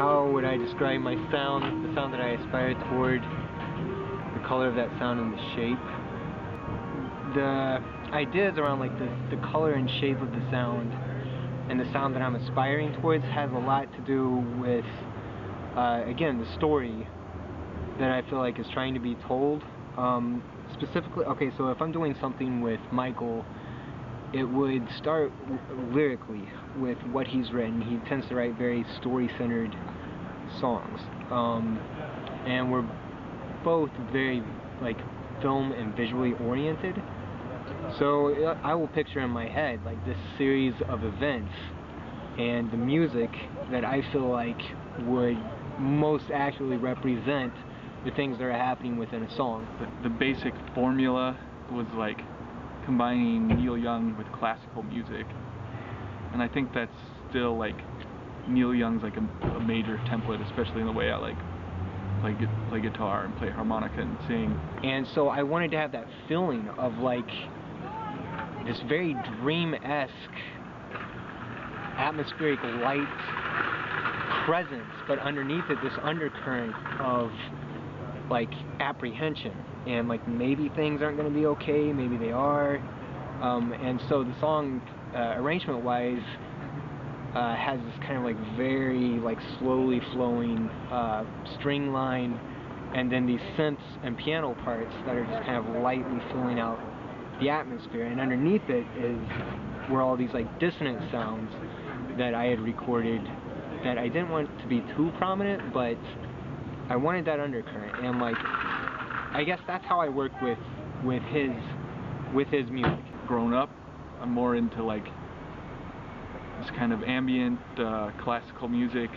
How would I describe my sound, the sound that I aspire toward, the color of that sound and the shape? The ideas around like the color and shape of the sound and the sound that I'm aspiring towards has a lot to do with, again, the story that I feel like is trying to be told. Specifically, okay, so if I'm doing something with Michael, it would start lyrically with what he's written. He tends to write very story-centered songs, and we're both very like film and visually oriented. So I will picture in my head like this series of events, and the music that I feel like would most accurately represent the things that are happening within a song. The basic formula was like combining Neil Young with classical music, and I think that's still like Neil Young's like a major template, especially in the way I like play guitar and play harmonica and sing. And so I wanted to have that feeling of like this very dream-esque atmospheric light presence, but underneath it this undercurrent of like apprehension and like maybe things aren't going to be okay, maybe they are, and so the song arrangement wise has this kind of like very like slowly flowing string line, and then these synths and piano parts that are just kind of lightly filling out the atmosphere, and underneath it were all these like dissonant sounds that I had recorded that I didn't want to be too prominent, but I wanted that undercurrent. And like I guess that's how I work with his music. Grown up, I'm more into like this kind of ambient classical music,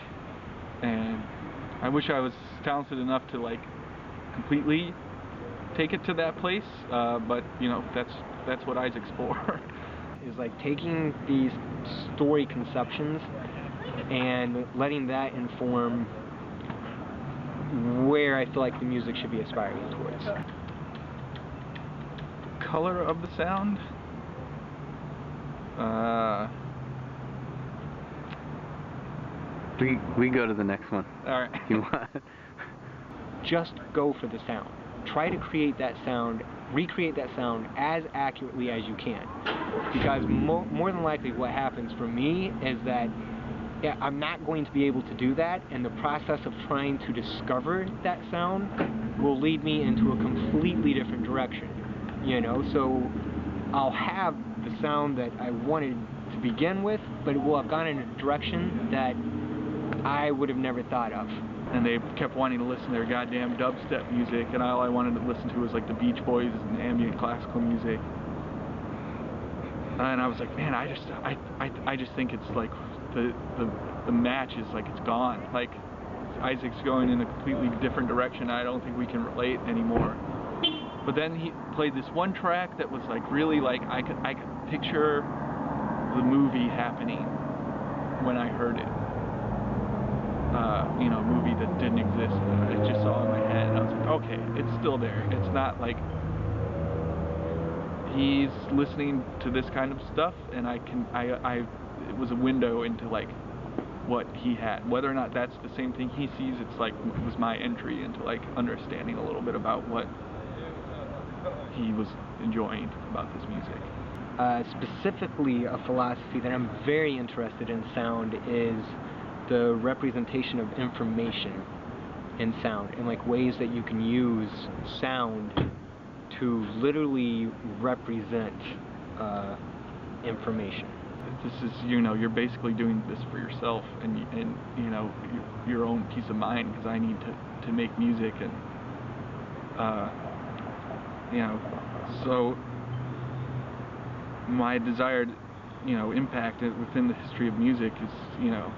and I wish I was talented enough to like completely take it to that place, but you know, that's what Isaac's for. Is like taking these story conceptions and letting that inform where I feel like the music should be aspiring towards. The color of the sound? We go to the next one. Alright. You want? Just go for the sound. Try to create that sound, recreate that sound as accurately as you can. Because more than likely what happens for me is that I'm not going to be able to do that, and the process of trying to discover that sound will lead me into a completely different direction, you know? So I'll have the sound that I wanted to begin with, but it will have gone in a direction that I would have never thought of. And they kept wanting to listen to their goddamn dubstep music, and all I wanted to listen to was like the Beach Boys and ambient classical music. And I was like, man, I just think it's like the match is like it's gone. Like Isaac's going in a completely different direction. I don't think we can relate anymore. But then he played this one track that was like really like I could picture the movie happening when I heard it. You know, a movie that didn't exist, that I just saw in my head, and I was like, okay, it's still there. It's not like he's listening to this kind of stuff, and it was a window into like what he had. Whether or not that's the same thing he sees, it's like it was my entry into like understanding a little bit about what he was enjoying about this music. Specifically, a philosophy that I'm very interested in sound is the representation of information in sound, and like ways that you can use sound to literally represent information. This is, you know, you're basically doing this for yourself and you know, your own peace of mind, because I need to make music, and you know, so my desired, you know, impact within the history of music is, you know,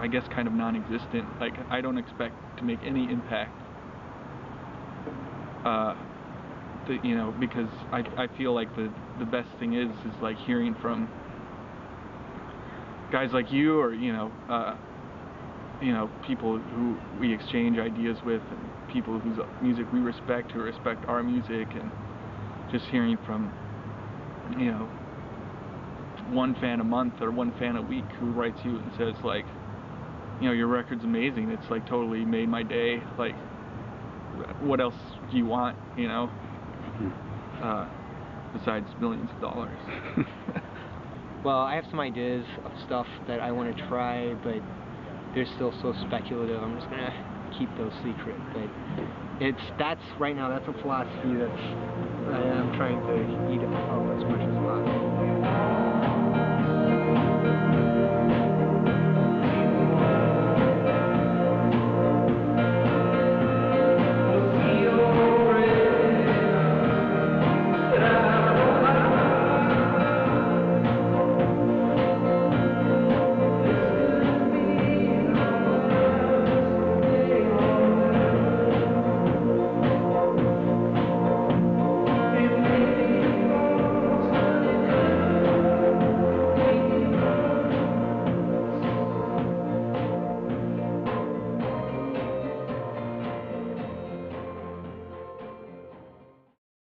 I guess kind of non-existent. Like, I don't expect to make any impact, you know, because I feel like the best thing is like hearing from guys like you, or you know, people who we exchange ideas with, and people whose music we respect, who respect our music, and just hearing from, you know, one fan a month or one fan a week who writes you and says like, you know, your record's amazing. It's like totally made my day. Like, what else do you want, you know? Besides millions of dollars. Well, I have some ideas of stuff that I want to try, but they're still so speculative. I'm just gonna keep those secret. But that's right now. That's a philosophy that I am trying to eat up as much as possible.